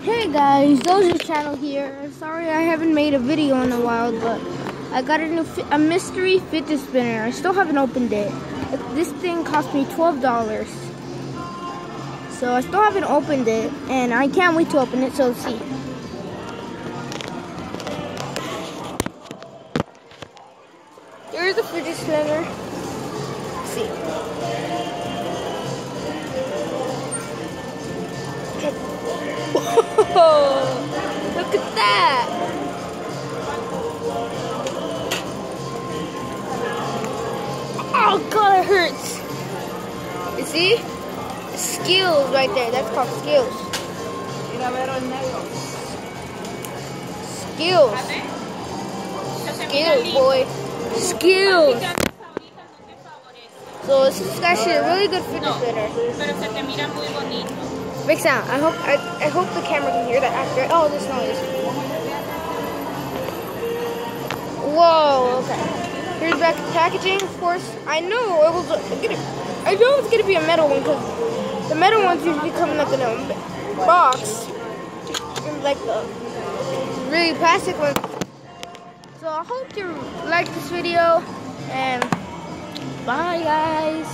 Hey guys, Doja's channel here. Sorry I haven't made a video in a while, but I got a mystery fidget spinner. I still haven't opened it. This thing cost me $12. So I still haven't opened it, and I can't wait to open it, so let's see. Here's the fidget spinner. Let's see. Whoa! Look at that! Oh god, it hurts! You see? Skills right there. That's called skills. Skills. Skills, boy. Skills. So this is actually a really good fidget spinner. Big sound. I hope the camera can hear that accurate. Oh, this noise. Whoa. Okay. Here's back the packaging. Of course, I know it's gonna be a metal one because the metal ones usually come in like in a box, and like the really plastic ones. So I hope you like this video, and bye guys.